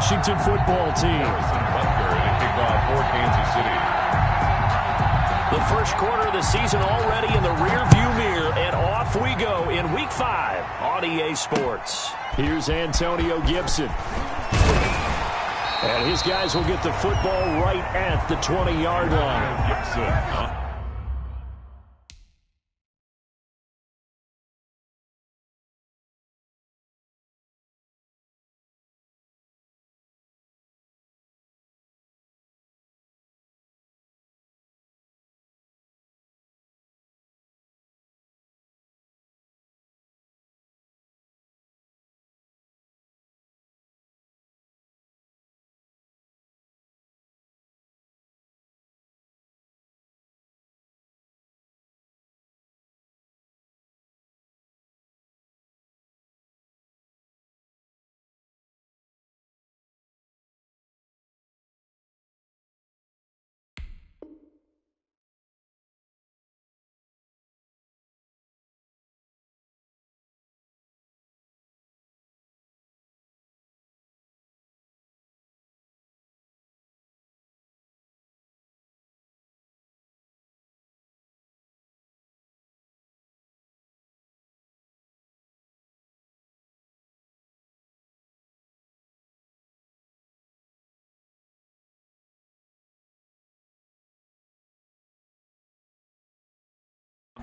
Washington football team. For Kansas City. The first quarter of the season already in the rearview mirror, and off we go in Week 5 on EA Sports. Here's Antonio Gibson. And his guys will get the football right at the 20-yard line. Gibson.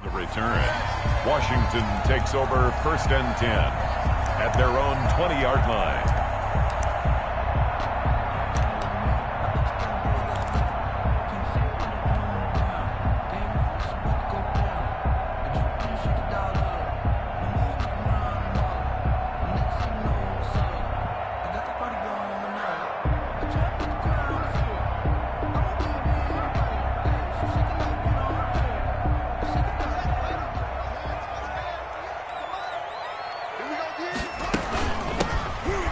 The return. Washington takes over 1st and 10 at their own 20-yard line.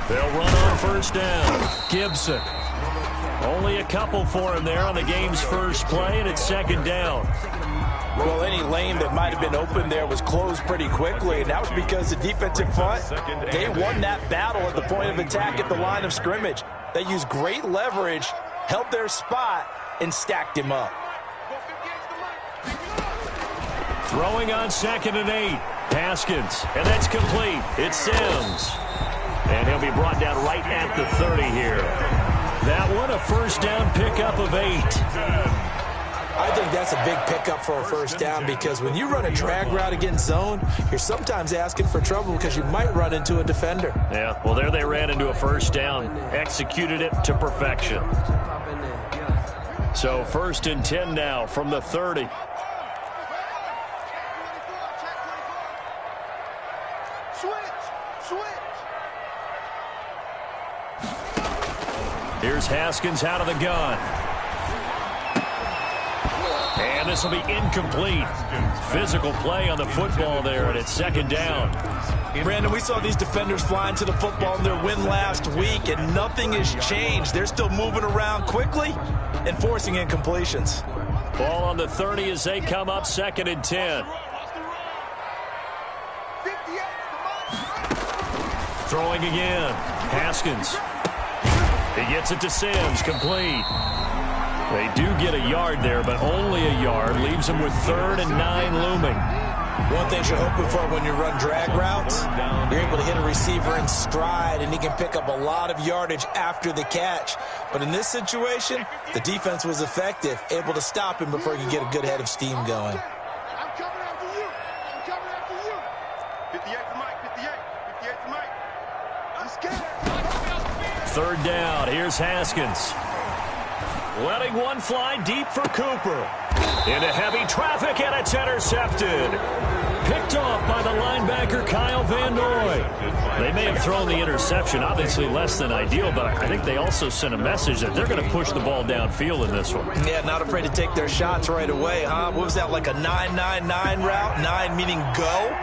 They'll run on 1st down. Gibson. Only a couple for him there on the game's first play, and it's 2nd down. Well, any lane that might have been open there was closed pretty quickly, and that was because the defensive front, they won that battle at the point of attack at the line of scrimmage. They used great leverage, held their spot, and stacked him up. Throwing on 2nd and 8. Haskins, and that's complete. It's Sims. And he'll be brought down right at the 30 here. That one, a 1st down pickup of 8. I think that's a big pickup for a 1st down because when you run a drag route against zone, you're sometimes asking for trouble because you might run into a defender. Yeah, well, there they ran into a 1st down. Executed it to perfection. So 1st and 10 now from the 30. Here's Haskins out of the gun. And this will be incomplete. Physical play on the football there, and it's 2nd down. Brandon, we saw these defenders flying to the football in their win last week, and nothing has changed. They're still moving around quickly and forcing incompletions. Ball on the 30 as they come up 2nd and 10. Throwing again. Haskins. He gets it to Sims, complete. They do get a yard there, but only a yard. Leaves them with 3rd and 9 looming. One thing you're hoping for when you run drag routes, you're able to hit a receiver in stride, and he can pick up a lot of yardage after the catch. But in this situation, the defense was effective, able to stop him before he could get a good head of steam going. I'm coming after you. I'm coming after you. 58 to Mike, 58. 58 to Mike. I'm scared. 3rd down. Here's Haskins. Letting one fly deep for Cooper. Into heavy traffic, and it's intercepted. Picked off by the linebacker, Kyle Van Noy. They may have thrown the interception, obviously less than ideal, but I think they also sent a message that they're going to push the ball downfield in this one. Yeah, not afraid to take their shots right away, huh? What was that, like a 9-9-9 route? 9 meaning go?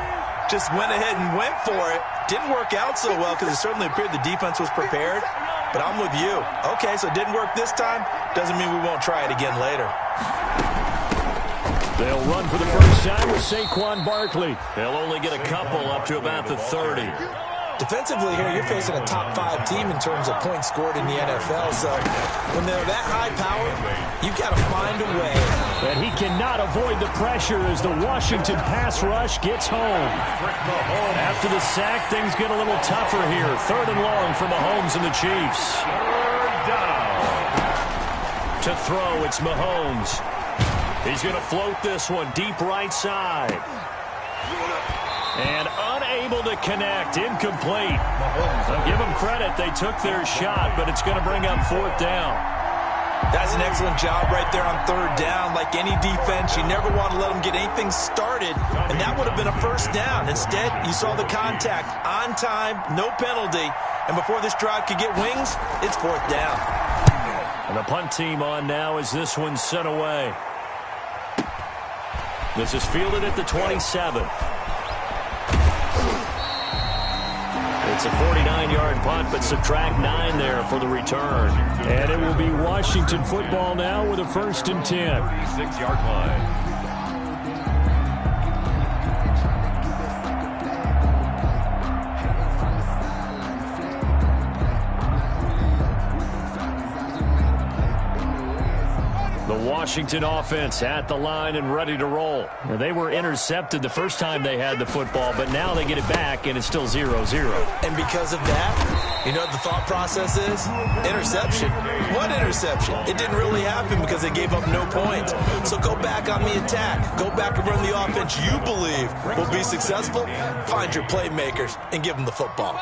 Just went ahead and went for it. Didn't work out so well because it certainly appeared the defense was prepared. But I'm with you. Okay, so it didn't work this time. Doesn't mean we won't try it again later. They'll run for the first time with Saquon Barkley. They'll only get a couple up to about the 30. Defensively here, you're facing a top 5 team in terms of points scored in the NFL. So when they're that high-powered, you've got to find a way. And he cannot avoid the pressure as the Washington pass rush gets home. After the sack, things get a little tougher here. 3rd and long for Mahomes and the Chiefs. 3rd down. To throw, it's Mahomes. He's going to float this one deep right side. And unable to connect. Incomplete. I'll give them credit. They took their shot, but it's going to bring up 4th down. That's an excellent job right there on 3rd down. Like any defense, you never want to let them get anything started, and that would have been a 1st down. Instead, you saw the contact on time, no penalty, and before this drive could get wings, it's 4th down. And the punt team on now as this one's sent away. This is fielded at the 27. It's a 49-yard punt, but subtract 9 there for the return. And it will be Washington football now with a 1st and 10. 36-yard line. The Washington offense at the line and ready to roll. Now, they were intercepted the first time they had the football, but now they get it back, and it's still 0-0. And because of that, you know what the thought process is? Interception. What interception? It didn't really happen because they gave up no points. So go back on the attack. Go back and run the offense you believe will be successful. Find your playmakers and give them the football.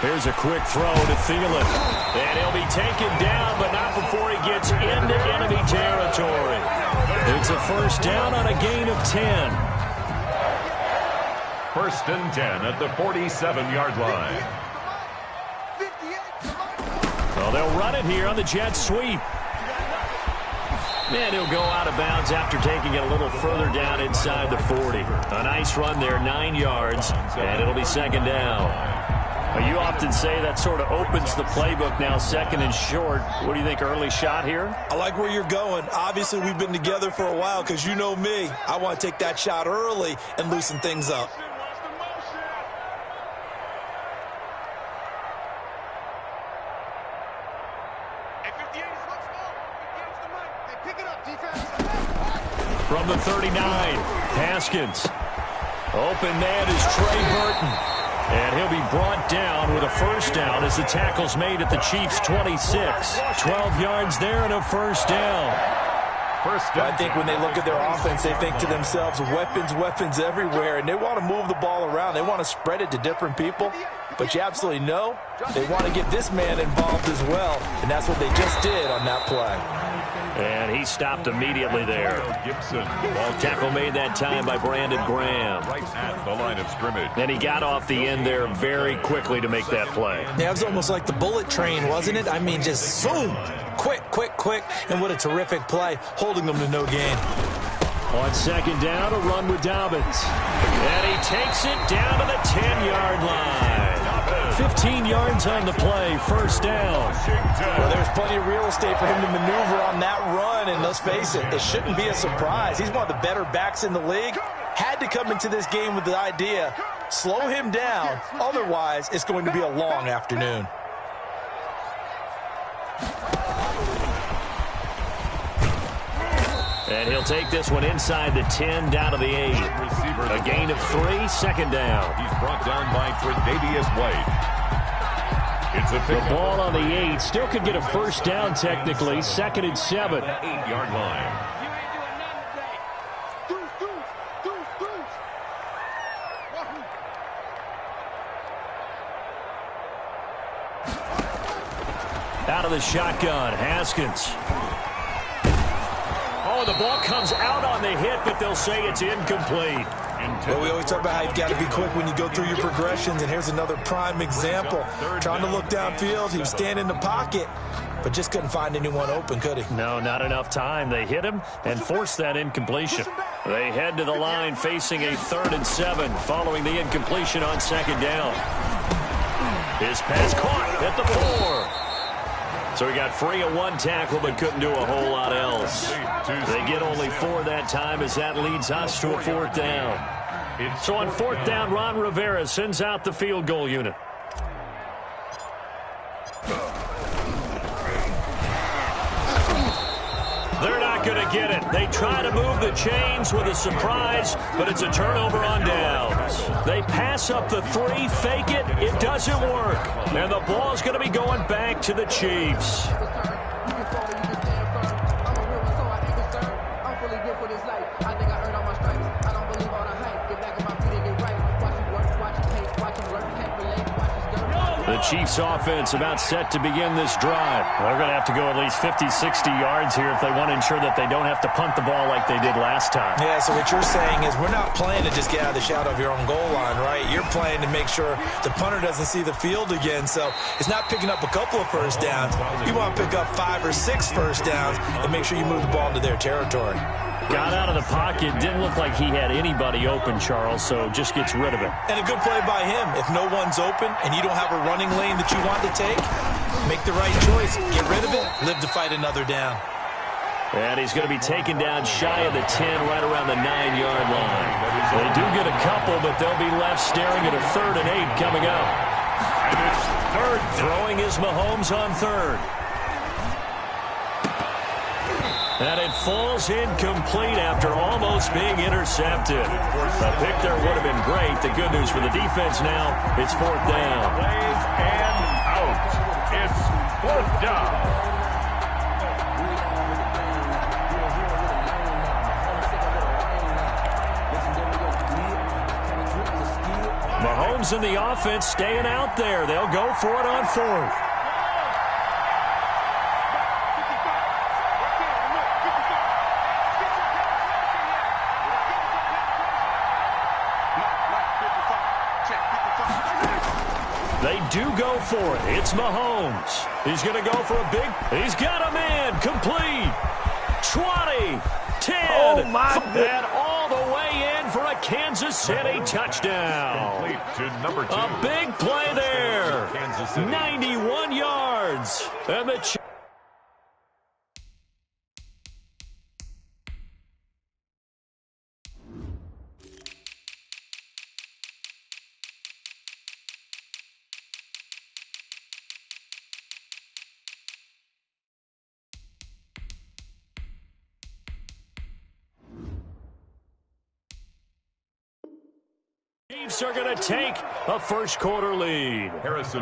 Here's a quick throw to Thielen. And he'll be taken down, but not before he gets into enemy territory. It's a 1st down on a gain of 10. 1st and 10 at the 47-yard line. Well, they'll run it here on the jet sweep. And he'll go out of bounds after taking it a little further down inside the 40. A nice run there, 9 yards, and it'll be 2nd down. You often say that sort of opens the playbook now, 2nd and short. What do you think, early shot here? I like where you're going. Obviously, we've been together for a while because you know me. I want to take that shot early and loosen things up. From the 39, Haskins. Open man is Trey Burton. And he'll be brought down with a 1st down as the tackle's made at the Chiefs' 26. 12 yards there and a 1st down. I think when they look at their offense, they think to themselves, weapons everywhere, and they want to move the ball around. They want to spread it to different people. But you absolutely know they want to get this man involved as well, and that's what they just did on that play. And he stopped immediately there. Gibson. Tackle made that time by Brandon Graham. Right at the line of scrimmage. And he got off the end there very quickly to make that play. Yeah, it was almost like the bullet train, wasn't it? I mean, just zoom. Quick. And what a terrific play, holding them to no gain. On 2nd down, a run with Dobbins. And he takes it down to the 10-yard line. 15 yards on the play, 1st down. Well, there's plenty of real estate for him to maneuver on that run, and let's face it, it shouldn't be a surprise. He's one of the better backs in the league. Had to come into this game with the idea, slow him down, otherwise it's going to be a long afternoon. And he'll take this one inside the 10, down to the 8. A gain of 3, 2nd down. He's brought down by Tre'Davious White. It's a the ball on the 8. Still could get a 1st down technically. 2nd and 7. 8-yard line. Out of the shotgun, Haskins. Oh, the ball comes out on the hit, but they'll say it's incomplete. Well, we always talk about how you've got to be quick when you go through your progressions, and here's another prime example. Trying to look downfield, he was standing in the pocket, but just couldn't find anyone open, could he? No, not enough time. They hit him and forced that incompletion. They head to the line facing a 3rd and 7 following the incompletion on 2nd down. His pass caught at the 4. So he got free of one tackle but couldn't do a whole lot else. They get only 4 that time as that leads us to a 4th down. So on 4th down, Ron Rivera sends out the field goal unit. They're not going to get it. They try to move the chains with a surprise, but it's a turnover on downs. They pass up the 3, fake it. It doesn't work. And the ball's going to be going back to the Chiefs. The Chiefs offense about set to begin this drive. They're going to have to go at least 50, 60 yards here if they want to ensure that they don't have to punt the ball like they did last time. Yeah, so what you're saying is we're not playing to just get out of the shadow of your own goal line, right? You're playing to make sure the punter doesn't see the field again. So it's not picking up a couple of first downs. You want to pick up 5 or 6 first downs and make sure you move the ball into their territory. Got out of the pocket. Didn't look like he had anybody open, Charles, so just gets rid of it. And a good play by him. If no one's open and you don't have a running lane that you want to take, make the right choice. Get rid of it. Live to fight another down. And he's going to be taken down shy of the 10, right around the 9-yard line. They do get a couple, but they'll be left staring at a 3rd and 8 coming up. And it's 3rd. Throwing is Mahomes on 3rd. And it falls incomplete after almost being intercepted. A pick there would have been great. The good news for the defense now, it's 4th down. Plays and out. It's 4th down. Mahomes and the offense staying out there. They'll go for it on 4th. They do go for it. It's Mahomes. He's going to go for a big. He's got a man. Complete. 20. 10. Oh, my And all the way in for a Kansas City touchdown. Complete to number 2. A big play there. Kansas City. 91 yards. And the Chiefs are going to take a first-quarter lead. Harrison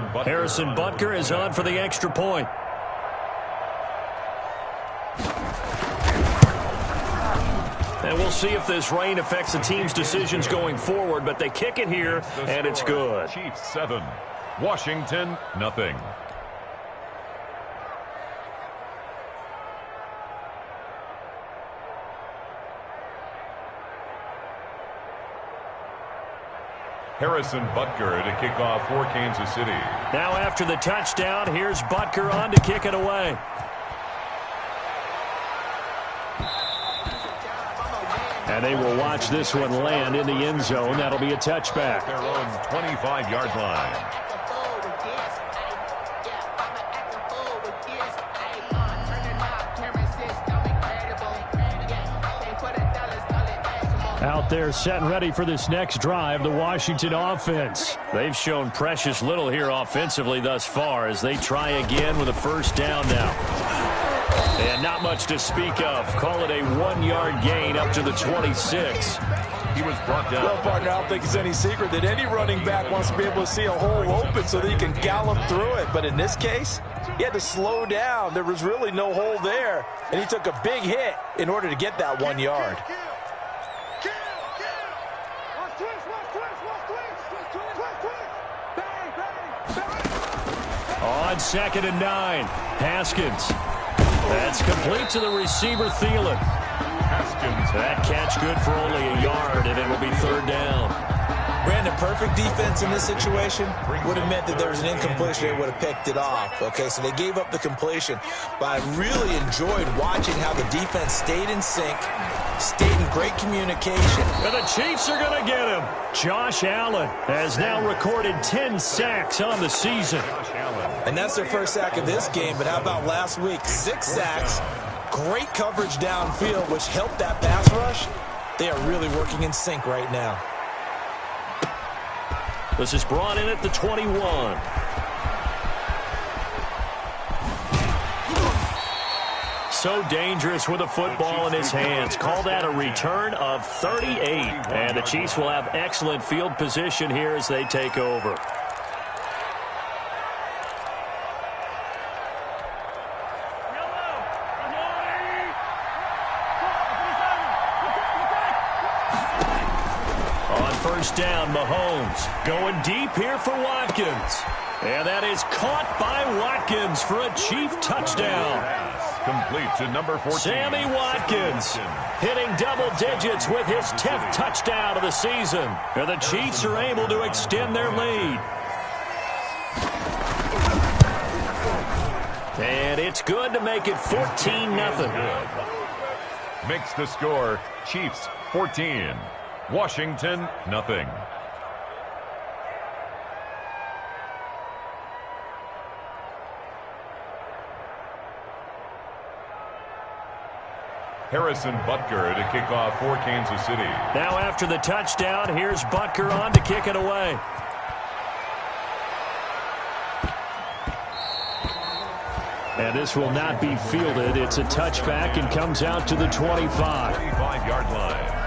Butker is on for the extra point. And we'll see if this rain affects the team's decisions going forward, but they kick it here, and it's good. Chiefs 7, Washington nothing. Harrison Butker to kick off for Kansas City. Now after the touchdown, here's Butker on to kick it away. And they will watch this one land in the end zone. That'll be a touchback. Their own 25-yard line. Out there set and ready for this next drive, the Washington offense. They've shown precious little here offensively thus far as they try again with a first down now. And not much to speak of. Call it a 1-yard gain up to the 26. He was brought down. Well, partner, I don't think it's any secret that any running back wants to be able to see a hole open so that he can gallop through it. But in this case, he had to slow down. There was really no hole there. And he took a big hit in order to get that 1 yard. On 2nd and 9, Haskins. That's complete to the receiver, Thielen. Haskins. That catch good for only a yard, and it will be 3rd down. Brandon, perfect defense in this situation would have meant that there was an incompletion. They would have picked it off. Okay, so they gave up the completion. But I really enjoyed watching how the defense stayed in sync, stayed in great communication. And the Chiefs are going to get him. Josh Allen has now recorded 10 sacks on the season. Josh Allen And that's their first sack of this game, but how about last week? 6 sacks, great coverage downfield, which helped that pass rush. They are really working in sync right now. This is brought in at the 21. So dangerous with a football in his hands. Call that a return of 38. And the Chiefs will have excellent field position here as they take over. On first down, Mahomes going deep here for Watkins. And that is caught by Watkins for a Chief touchdown. Complete to number 14. Sammy Watkins hitting double digits with his 10th touchdown of the season. And the Chiefs are able to extend their lead. And it's good to make it 14-0. Makes the score Chiefs 14, Washington nothing. Harrison Butker to kick off for Kansas City. Now after the touchdown, here's Butker on to kick it away. And this will not be fielded. It's a touchback and comes out to the 25. 25-yard line.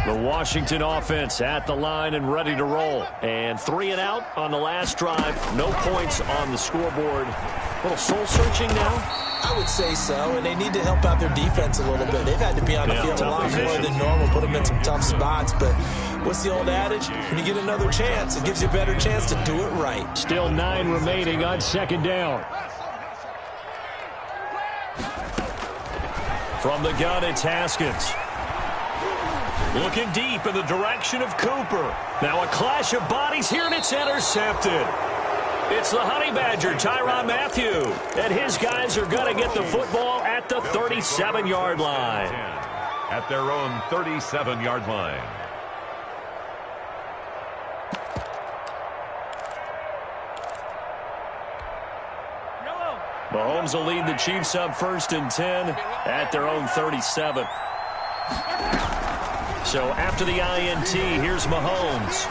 The Washington offense at the line and ready to roll. And 3 and out on the last drive. No points on the scoreboard. A little soul-searching now? I would say so, and they need to help out their defense a little bit. They've had to be on the field a lot more than normal, put them in some tough spots. But what's the old adage? When you get another chance, it gives you a better chance to do it right. Still 9 remaining on second down. From the gun, it's Haskins. Looking deep in the direction of Cooper. Now a clash of bodies here, and it's intercepted. It's the Honey Badger, Tyrann Mathieu. And his guys are going to get the football at the 37-yard line. At their own 37-yard line. Mahomes will lead the Chiefs up 1st and 10 at their own 37. So after the INT, here's Mahomes.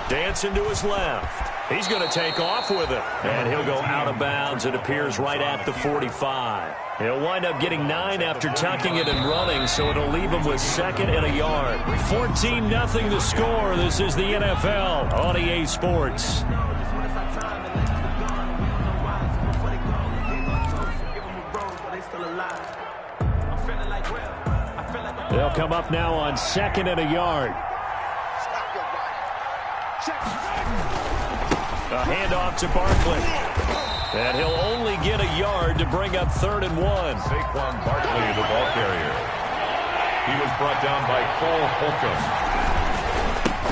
Dancing to his left. He's going to take off with it. And he'll go out of bounds. It appears right at the 45. He'll wind up getting 9 after tucking it and running, so it'll leave him with 2nd and a yard. 14-0 the score. This is the NFL on EA Sports. They'll come up now on 2nd and a yard. A handoff to Barkley. And he'll only get a yard to bring up 3rd and 1. Saquon Barkley, the ball carrier. He was brought down by Cole Holcomb.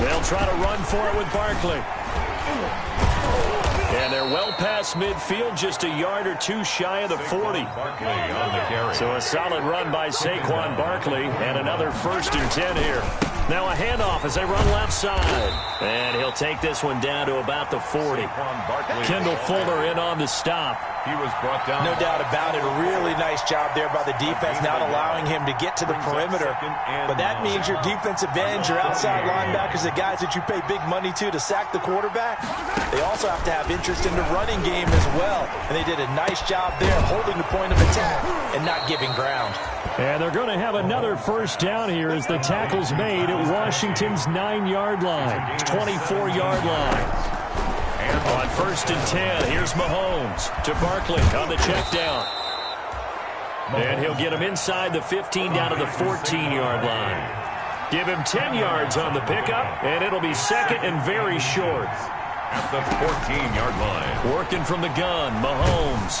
They'll try to run for it with Barkley. And they're well past midfield, just a yard or 2 shy of the 40. Barkley on the carry. So a solid run by Saquon Barkley, and another 1st and 10 here. Now a handoff as they run left side. And he'll take this one down to about the 40. Kendall Fuller in on the stop. He was brought down. No doubt about it. A really nice job there by the defense, not allowing him to get to the perimeter. But that means your defensive ends, your outside linebackers, the guys that you pay big money to sack the quarterback, they also have to have interest in the running game as well. And they did a nice job there holding the point of attack and not giving ground. And they're going to have another 1st down here as the tackle's made at Washington's 9-yard line, 24-yard line. And on 1st and 10, here's Mahomes to Barkley on the check down. And he'll get him inside the 15 down to the 14-yard line. Give him 10 yards on the pickup, and it'll be 2nd and very short. At the 14-yard line. Working from the gun, Mahomes.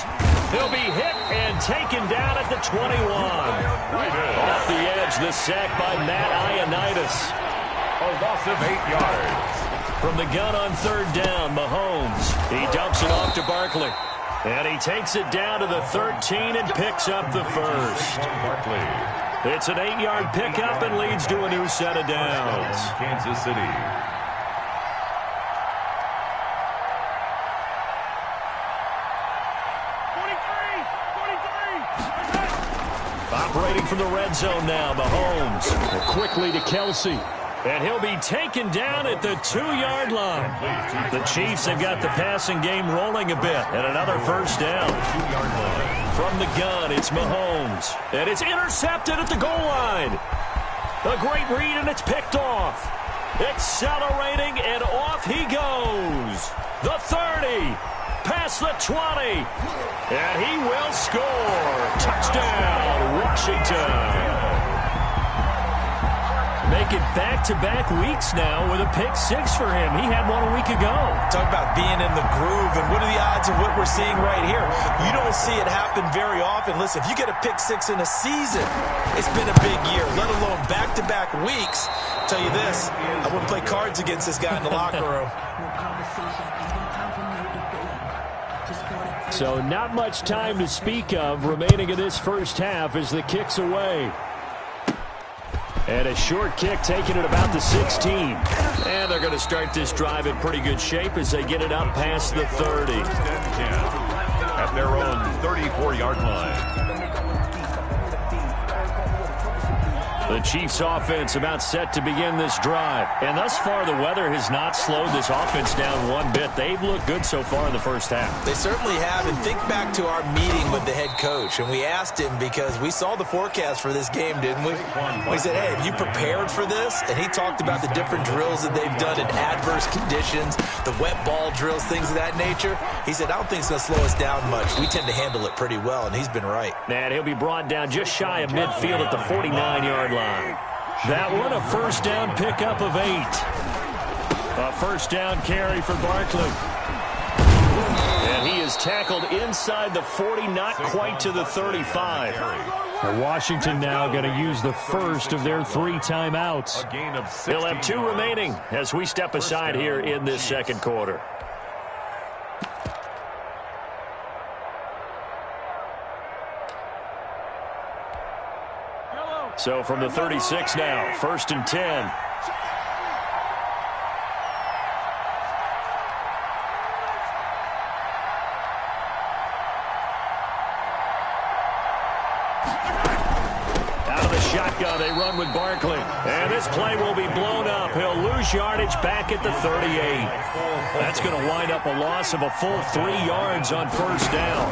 He'll be hit and taken down at the 21. Off the edge, the sack by Matt Ioannidis. A loss of 8 yards. From the gun on 3rd down, Mahomes. He dumps it off to Barkley. And he takes it down to the 13 and picks up the first. It's an 8-yard pickup and leads to a new set of downs. Kansas City. Operating from the red zone now, Mahomes. Quickly to Kelsey. And he'll be taken down at the 2-yard line. The Chiefs have got the passing game rolling a bit. And another first down. From the gun, it's Mahomes. And it's intercepted at the goal line. A great read, and it's picked off. Accelerating, and off he goes. The 30. Past the 20. And he will score. Touchdown, Washington. Make it back-to-back weeks now with a pick-6 for him. He had one a week ago. Talk about being in the groove, and what are the odds of what we're seeing right here? You don't see it happen very often. Listen, if you get a pick-6 in a season, it's been a big year, let alone back-to-back weeks. I'll tell you this, I wouldn't play cards against this guy in the locker room. So not much time to speak of remaining in this first half as the kick's away. And a short kick taken at about the 16. And they're going to start this drive in pretty good shape as they get it up past the 30. At their own 34-yard line. The Chiefs offense about set to begin this drive. And thus far, the weather has not slowed this offense down one bit. They've looked good so far in the first half. They certainly have. And think back to our meeting with the head coach. And we asked him because we saw the forecast for this game, didn't we? We said, hey, have you prepared for this? And he talked about the different drills that they've done in adverse conditions, the wet ball drills, things of that nature. He said, I don't think it's going to slow us down much. We tend to handle it pretty well, and he's been right. And he'll be brought down just shy of midfield at the 49-yard line. That one, a first down pickup of 8. A first down carry for Barkley. And he is tackled inside the 40, not quite to the 35. And Washington now going to use the first of their 3 timeouts. They'll have 2 remaining as we step aside here in this second quarter. So from the 36 now, 1st and 10. Out of the shotgun, they run with Barkley. And this play will be blown up. He'll lose yardage back at the 38. That's going to wind up a loss of a full 3 yards on first down.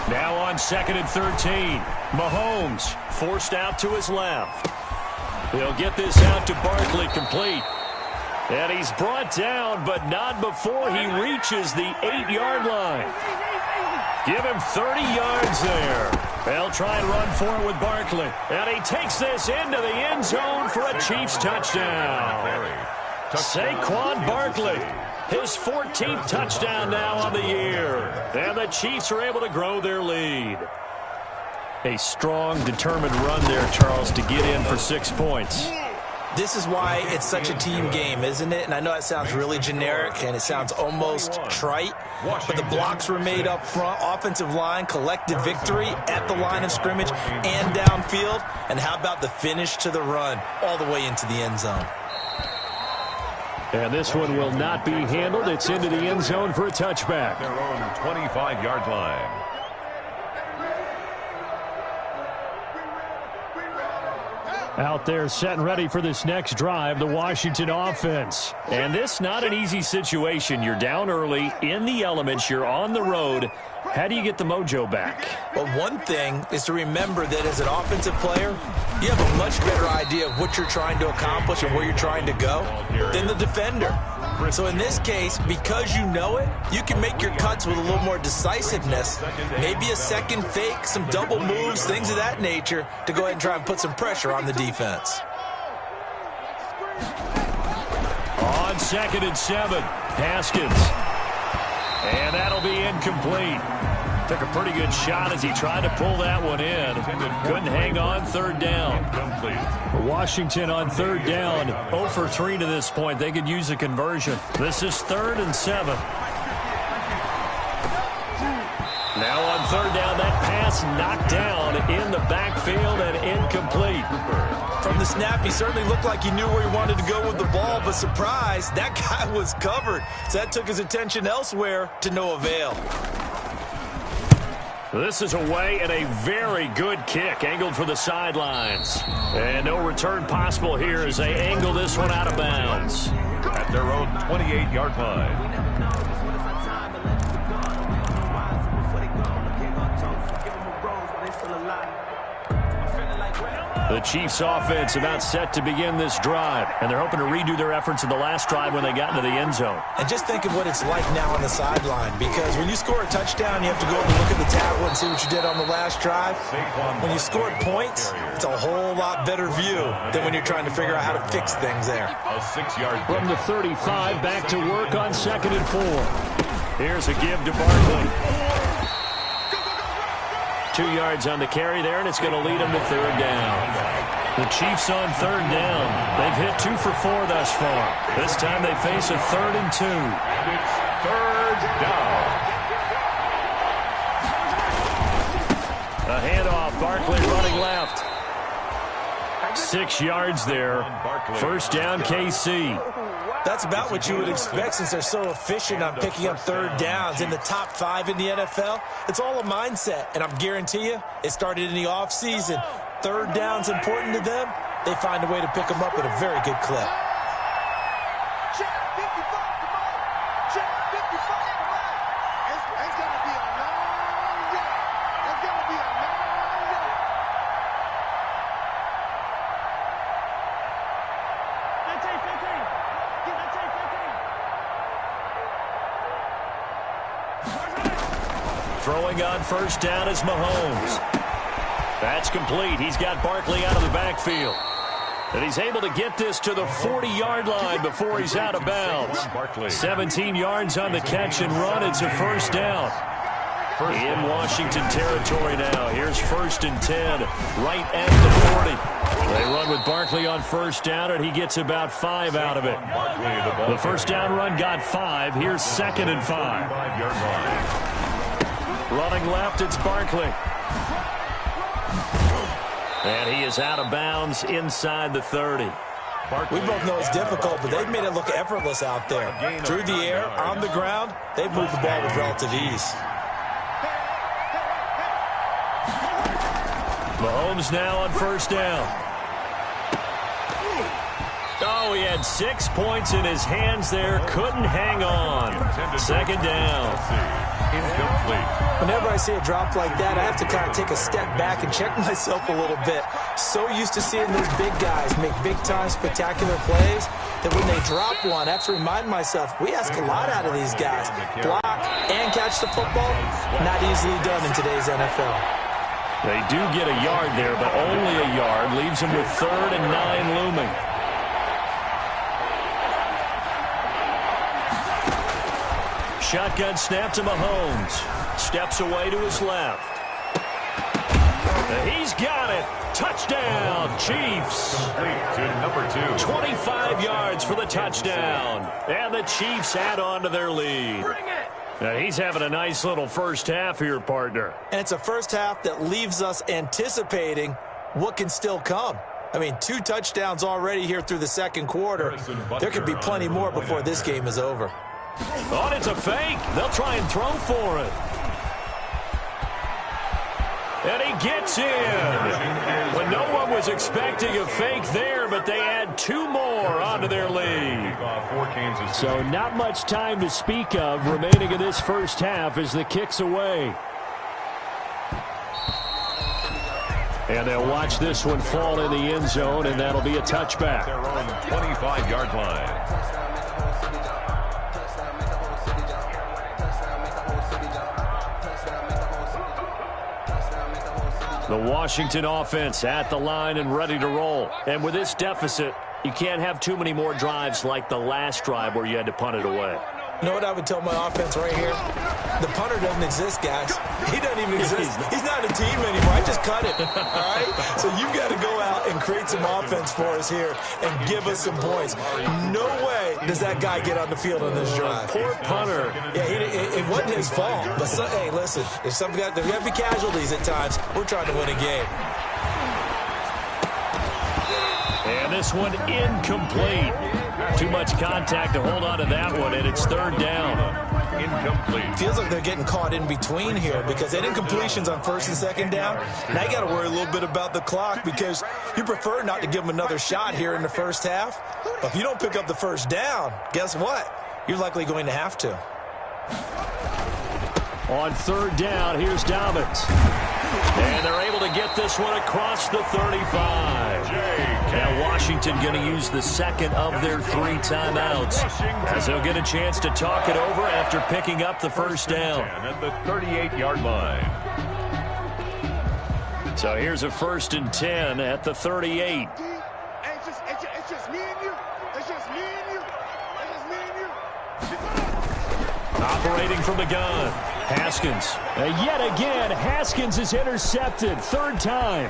Now on 2nd and 13. Mahomes forced out to his left. He'll get this out to Barkley, complete. And he's brought down, but not before he reaches the 8-yard line. Give him 30 yards there. They'll try and run for it with Barkley. And he takes this into the end zone for a Chiefs touchdown. Saquon Barkley. His 14th touchdown now on the year. And the Chiefs are able to grow their lead. A strong, determined run there, Charles, to get in for 6 points. This is why it's such a team game, isn't it? And I know it sounds really generic and it sounds almost trite, but the blocks were made up front, offensive line, collective victory at the line of scrimmage and downfield. And how about the finish to the run all the way into the end zone? And this one will not be handled. It's into the end zone for a touchback. Their own 25-yard line. Out there set and ready for this next drive, the Washington offense. And this not an easy situation. You're down early, in the elements, you're on the road. How do you get the mojo back? Well, one thing is to remember that as an offensive player, you have a much better idea of what you're trying to accomplish and where you're trying to go than the defender. So in this case, because you know it, you can make your cuts with a little more decisiveness. Maybe a second fake, some double moves, things of that nature to go ahead and try and put some pressure on the defense. On 2nd and 7, Haskins. And that'll be incomplete. Took a pretty good shot as he tried to pull that one in. Couldn't hang on, 3rd down. Washington on 3rd down, 0 for 3 to this point. They could use a conversion. This is 3rd and 7. third down, that pass knocked down in the backfield and incomplete. From the snap, he certainly looked like he knew where he wanted to go with the ball, but surprise, that guy was covered. So that took his attention elsewhere to no avail. This is away and a very good kick, angled for the sidelines. And no return possible here as they angle this one out of bounds. At their own 28-yard line. The Chiefs offense about set to begin this drive, and they're hoping to redo their efforts in the last drive when they got into the end zone. And just think of what it's like now on the sideline, because when you score a touchdown, you have to go over and look at the tablet and see what you did on the last drive. When you scored points, it's a whole lot better view than when you're trying to figure out how to fix things there. A 6-yard from the 35, back to work on 2nd and 4. Here's a give to Barkley. 2 yards on the carry there, and it's going to lead them to third down. The Chiefs on third down. They've hit 2 for 4 thus far. This time they face a 3rd and 2. And it's third down. A handoff, Barkley running left. 6 yards there. First down, KC. That's about what you would expect since they're so efficient on picking up third downs. In the top 5 in the NFL, it's all a mindset, and I'm guarantee you it started in the offseason. Third down's important to them. They find a way to pick them up at a very good clip. Check 55, come on. Check 55, come on. It's going to be a long day. It's going to be a long day. Throwing on first down is Mahomes. That's complete. He's got Barkley out of the backfield. And he's able to get this to the 40-yard line before he's out of bounds. 17 yards on the catch and run. It's a first down. In Washington territory now. Here's 1st and 10, right at the 40. They run with Barkley on first down, and he gets about 5 out of it. The first down run got 5. Here's 2nd and 5. Running left, it's Barkley. And he is out of bounds inside the 30. We both know it's difficult, but they've made it look effortless out there. Through the air, on the ground, they've moved the ball with relative ease. Mahomes now on first down. Oh, he had 6 points in his hands there. Couldn't hang on. 2nd down. Incomplete. Whenever I see a drop like that, I have to kind of take a step back and check myself a little bit. So used to seeing those big guys make big-time spectacular plays that when they drop one, I have to remind myself, we ask a lot out of these guys. Block and catch the football, not easily done in today's NFL. They do get a yard there, but only a yard. Leaves them with 3rd and 9 looming. Shotgun snap to Mahomes. Steps away to his left. He's got it. Touchdown, Chiefs. To number 2. 25 yards for the touchdown. And the Chiefs add on to their lead. Now, he's having a nice little first half here, partner. And it's a first half that leaves us anticipating what can still come. I mean, 2 touchdowns already here through the second quarter. There could be plenty more before this game is over. Oh, it's a fake. They'll try and throw for it. And he gets in. When no one was expecting a fake there, but they add 2 more onto their lead. So not much time to speak of remaining in this first half as the kick's away. And they'll watch this one fall in the end zone, and that'll be a touchback. Their own 25-yard line. The Washington offense at the line and ready to roll. And with this deficit, you can't have too many more drives like the last drive where you had to punt it away. You know what I would tell my offense right here? The punter doesn't exist, guys. He doesn't even exist. He's not a team anymore. I just cut it, all right? So you've got to go out and create some offense for us here and give us some points. No way does that guy get on the field on this drive? Poor punter. Yeah, it wasn't his fault. But, hey, listen, if there's got to be casualties at times, we're trying to win a game. And this one incomplete. Too much contact to hold on to that one, and it's third down. Incomplete. Feels like they're getting caught in between here because they did incompletions on first and second down. Now you got to worry a little bit about the clock because you prefer not to give them another shot here in the first half. But if you don't pick up the first down, guess what? You're likely going to have to. On third down, here's Dobbins. And they're able to get this one across the 35. Now Washington going to use the second of their 3 timeouts as they'll get a chance to talk it over after picking up the first down. At the 38-yard line. So here's a 1st and 10 at the 38. It's just me and you. It's just me and you. It's just me and you. Operating from the gun, Haskins. Yet again, Haskins is intercepted. 3rd time.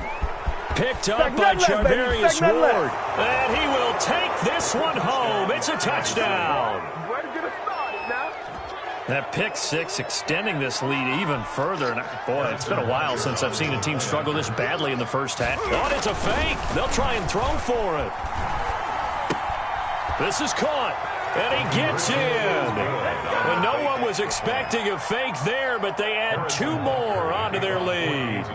Picked up by Charvarius Ward. And he will take this one home. It's a touchdown. Where to get it started now? That pick 6 extending this lead even further. And boy, it's been a while since I've seen a team struggle this badly in the first half. Oh, and it's a fake. They'll try and throw for it. This is caught. And he gets in. And no one was expecting a fake there, but they add 2 more onto their lead.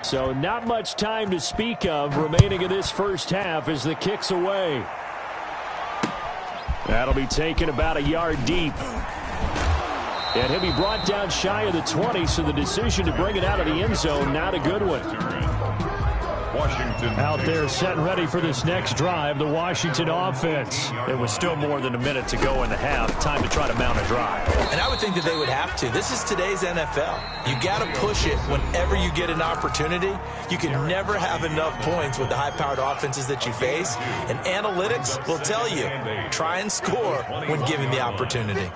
So not much time to speak of remaining in this first half as the kick's away. That'll be taken about a yard deep. And he'll be brought down shy of the 20, so the decision to bring it out of the end zone, not a good one. Washington out there set and ready for this next drive, the Washington offense. It was still more than a minute to go in the half. Time to try to mount a drive. And I would think that they would have to. This is today's NFL. You got to push it whenever you get an opportunity. You can never have enough points with the high-powered offenses that you face. And analytics will tell you, try and score when given the opportunity.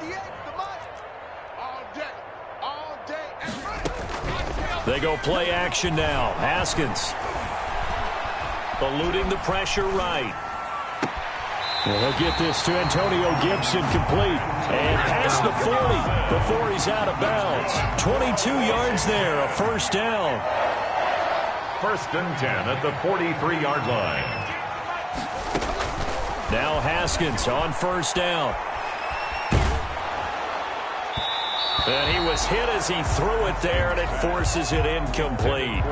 They go play action now. Haskins eluding the pressure right. And he'll get this to Antonio Gibson complete. And past the 40 before he's out of bounds. 22 yards there, a 1st down. 1st and 10 at the 43-yard line. Now Haskins on 1st down. And he was hit as he threw it there, and it forces it incomplete.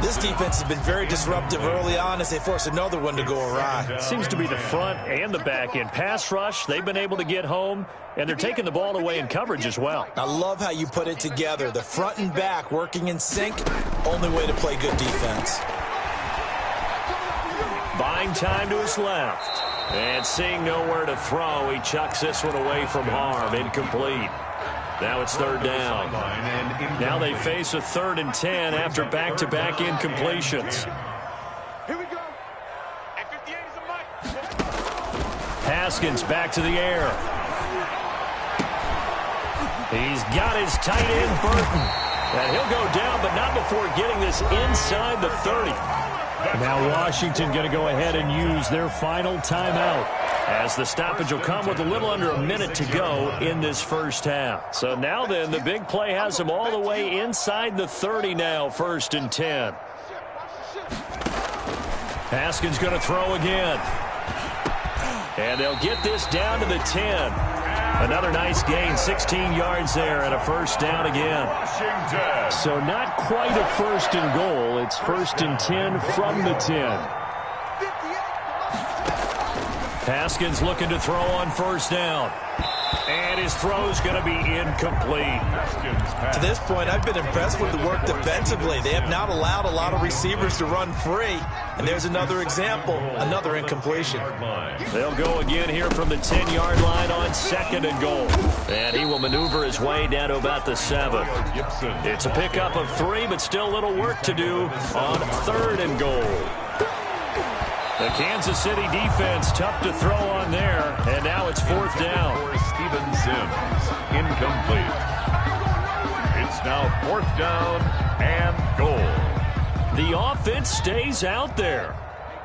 This defense has been very disruptive early on as they force another one to go awry. Seems to be the front and the back end. Pass rush, they've been able to get home, and they're taking the ball away in coverage as well. I love how you put it together. The front and back working in sync, only way to play good defense. Buying time to his left. And seeing nowhere to throw, he chucks this one away from harm. Incomplete. Now it's 3rd down. Now they face a 3rd and 10 after back-to-back incompletions. Here we go. At 58 is a mic. Haskins back to the air. He's got his tight end, Burton. And he'll go down, but not before getting this inside the 30. Now Washington going to go ahead and use their final timeout, as the stoppage will come with a little under a minute to go in this first half. So now then, the big play has them all the way inside the 30 now, 1st and 10. Haskins going to throw again. And they'll get this down to the 10. Another nice gain, 16 yards there, and a 1st down again. Washington. So not quite a 1st and goal. It's 1st and 10 from the 10. Haskins looking to throw on 1st down. And his throw's going to be incomplete. To this point, I've been impressed with the work defensively. They have not allowed a lot of receivers to run free. And there's another example, another incompletion. They'll go again here from the 10-yard line on 2nd and goal. And he will maneuver his way down to about the 7. It's a pickup of 3, but still a little work to do on 3rd and goal. The Kansas City defense tough to throw on there, and now it's 4th down. For Steven Sims, incomplete. It's now 4th down and goal. The offense stays out there.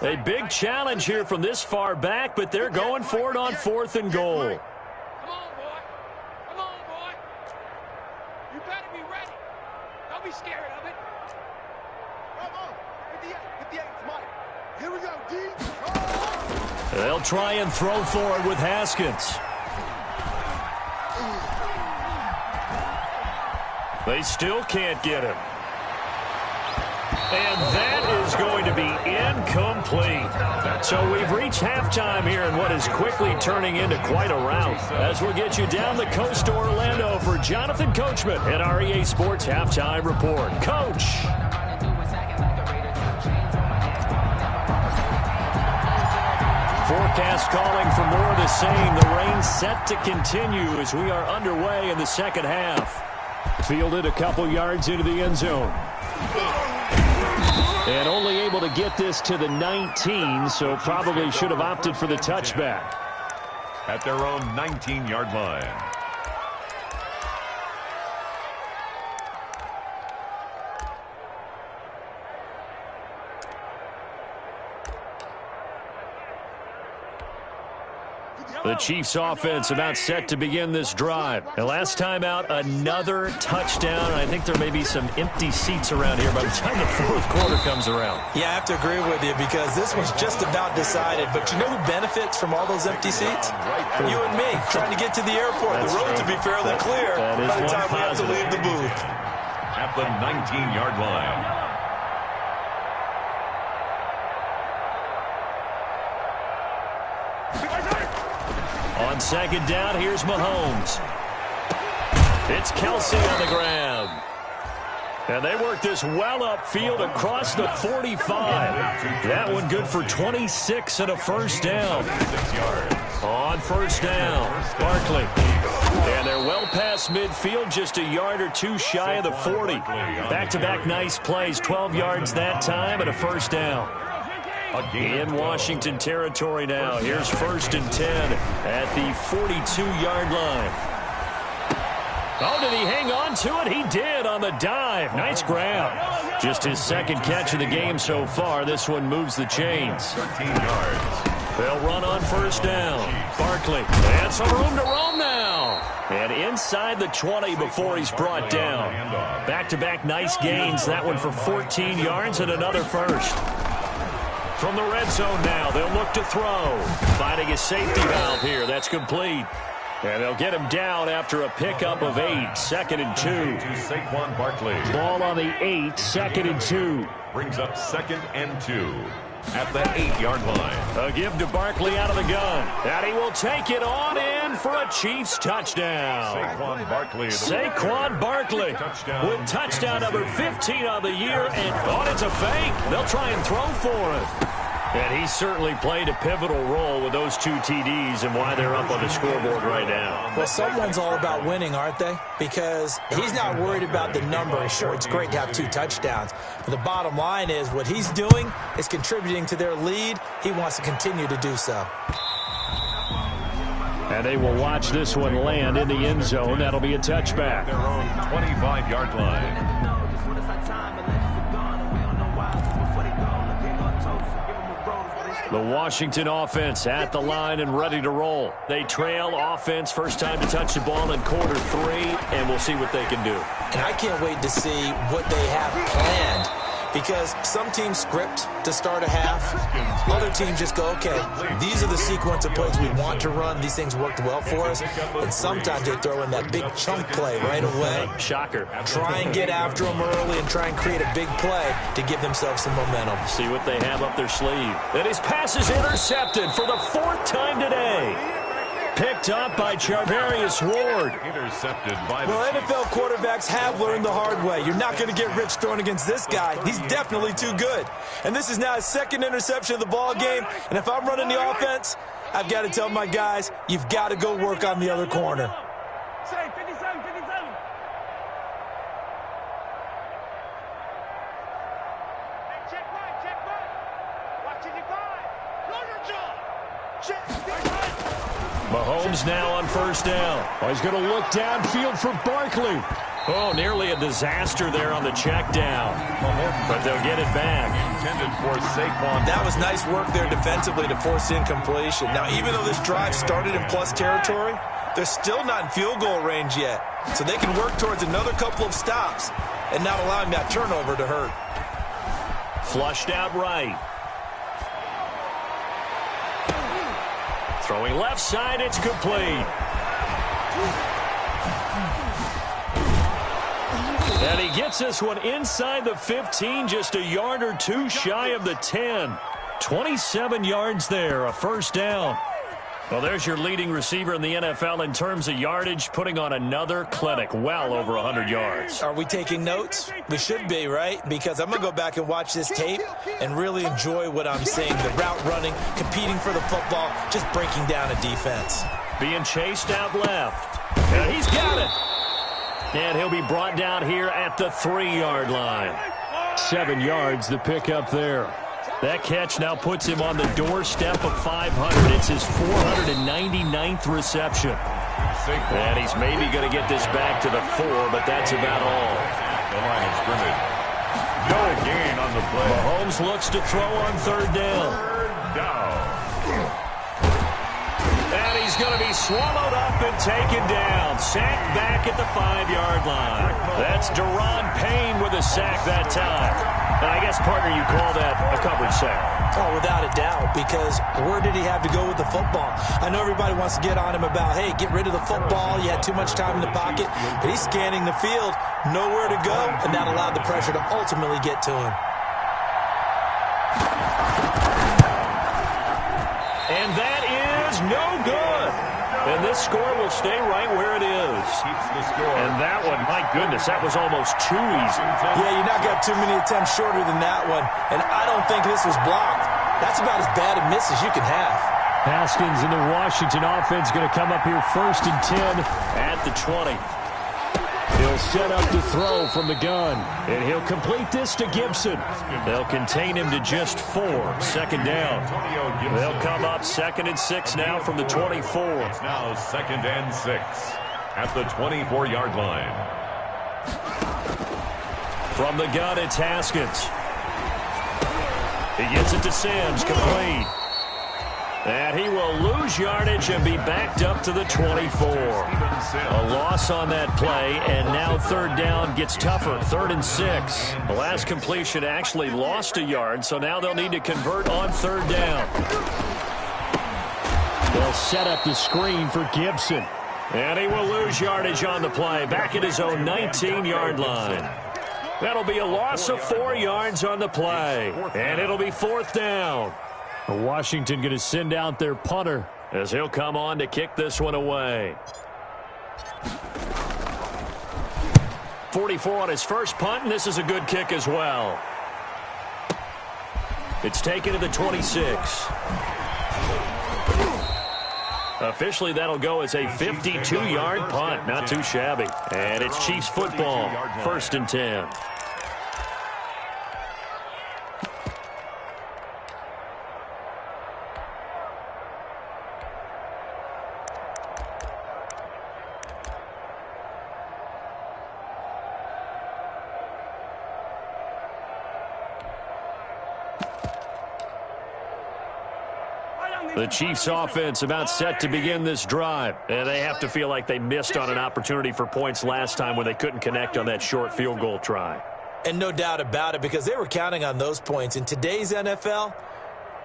A big challenge here from this far back, but they're going for it on 4th and goal. Come on, boy. Come on, boy. You better be ready. Don't be scared of it. Come on. 58, Mike. Here we go, D. Oh. They'll try and throw for it with Haskins. They still can't get him. And that is going to be incomplete. So we've reached halftime here in what is quickly turning into quite a rout. As we'll get you down the coast to Orlando for Jonathan Coachman at our EA Sports Halftime Report. Coach. Forecast calling for more of the same. The rain set to continue as we are underway in the second half. Fielded a couple yards into the end zone. And only able to get this to the 19, so probably should have opted for the touchback. At their own 19-yard line. The Chiefs offense about set to begin this drive. And last time out, another touchdown. I think there may be some empty seats around here by the time the fourth quarter comes around. Yeah, I have to agree with you because this was just about decided. But you know who benefits from all those empty seats? You and me, trying to get to the airport. That's the road to be fairly clear by the time we have to leave the booth. At the 19-yard line. On second down, here's Mahomes. It's Kelsey on the grab. And they work this well upfield across the 45. That one good for 26 and a first down. 6 yards. On first down, Barkley. And they're well past midfield, just a yard or two shy of the 40. Back-to-back nice plays, 12 yards that time and a first down. In Washington territory now. Here's 1st and 10 at the 42-yard line. Oh, did he hang on to it? He did on the dive. Nice grab. Just his second catch of the game so far. This one moves the chains. 13 yards. They'll run on first down. Barkley. And some room to roam now. And inside the 20 before he's brought down. Back-to-back nice gains. That one for 14 yards and another first. From the red zone now, they'll look to throw. Finding a safety valve here. That's complete. And they'll get him down after a pickup of 8. 2nd and 2. To Saquon Barkley. Ball on the 8. 2nd and 2. Brings up 2nd and 2. At the 8-yard line. A give to Barkley out of the gun. And he will take it on in for a Chiefs touchdown. Saquon Barkley. Saquon Barkley with touchdown number 15 on the year. And it's a fake. They'll try and throw for it. And he certainly played a pivotal role with those 2 TDs and why they're up on the scoreboard right now. Well, someone's all about winning, aren't they? Because he's not worried about the number. Sure, it's great to have 2 touchdowns. But the bottom line is what he's doing is contributing to their lead. He wants to continue to do so. And they will watch this one land in the end zone. That'll be a touchback. Their own 25-yard line. The Washington offense at the line and ready to roll. They trail offense, first time to touch the ball in quarter 3, and we'll see what they can do. And I can't wait to see what they have planned. Because some teams script to start a half. Other teams just go, okay, these are the sequence of plays we want to run. These things worked well for us. And sometimes they throw in that big chunk play right away. Shocker. Try and get after them early and try and create a big play to give themselves some momentum. See what they have up their sleeve. And his pass is intercepted for the 4th time today. Picked up by Charvarius Ward. Intercepted by the Well, Chiefs. NFL quarterbacks have learned the hard way. You're not going to get rich throwing against this guy. He's definitely too good. And this is now his 2nd interception of the ball game. And if I'm running the offense, I've got to tell my guys, you've got to go work on the other corner. Say, 57, 57. Hey, check right. Watching your guy. Know your job. Check. Mahomes now on first down. Oh, he's going to look downfield for Barkley. Oh, nearly a disaster there on the check down. But they'll get it back. Intended for Saquon. That was nice work there defensively to force incompletion. Now, even though this drive started in plus territory, they're still not in field goal range yet. So they can work towards another couple of stops and not allowing that turnover to hurt. Flushed out right. Throwing left side, it's complete. And he gets this one inside the 15, just a yard or two shy of the 10. 27 yards there, a first down. Well, there's your leading receiver in the NFL in terms of yardage, putting on another clinic, well over 100 yards. Are we taking notes? We should be, right? Because I'm going to go back and watch this tape and really enjoy what I'm seeing. The route running, competing for the football, just breaking down a defense. Being chased out left. And he's got it. And he'll be brought down here at the 3-yard line. 7 yards, the pickup there. That catch now puts him on the doorstep of 500. It's his 499th reception. And he's maybe going to get this back to the 4, but that's about all. The line of scrimmage. No gain on the play. Mahomes looks to throw on 3rd down. Third down. And he's going to be swallowed up and taken down. Sacked back at the 5-yard line. That's Daron Payne with a sack that time. And I guess, partner, you call that a coverage sack. Oh, without a doubt, because where did he have to go with the football? I know everybody wants to get on him about, hey, get rid of the football. You had too much time in the pocket. But he's scanning the field, nowhere to go, and that allowed the pressure to ultimately get to him. And that is no good. And this score will stay right where it is. Keeps the score. And that one, my goodness, that was almost too easy. Yeah, you not got too many attempts shorter than that one. And I don't think this was blocked. That's about as bad a miss as you can have. Haskins in the Washington offense going to come up here 1st and 10 at the 20. He'll set up the throw from the gun, and he'll complete this to Gibson. They'll contain him to just 4. 2nd down. They'll come up 2nd and 6 now from the 24. It's now 2nd and 6 at the 24-yard line. From the gun, it's Haskins. He gets it to Sims, complete. And he will lose yardage and be backed up to the 24. A loss on that play, and now 3rd down gets tougher. 3rd and 6. The last completion actually lost a yard, so now they'll need to convert on 3rd down. They'll set up the screen for Gibson. And he will lose yardage on the play, back at his own 19-yard line. That'll be a loss of 4 yards on the play, and it'll be 4th down. Washington going to send out their punter as he'll come on to kick this one away. 44 on his first punt, and this is a good kick as well. It's taken to the 26. Officially, that'll go as a 52-yard punt. Not too shabby. And it's Chiefs football, 1st and 10. The Chiefs offense about set to begin this drive. And they have to feel like they missed on an opportunity for points last time when they couldn't connect on that short field goal try. And no doubt about it, because they were counting on those points. In today's NFL,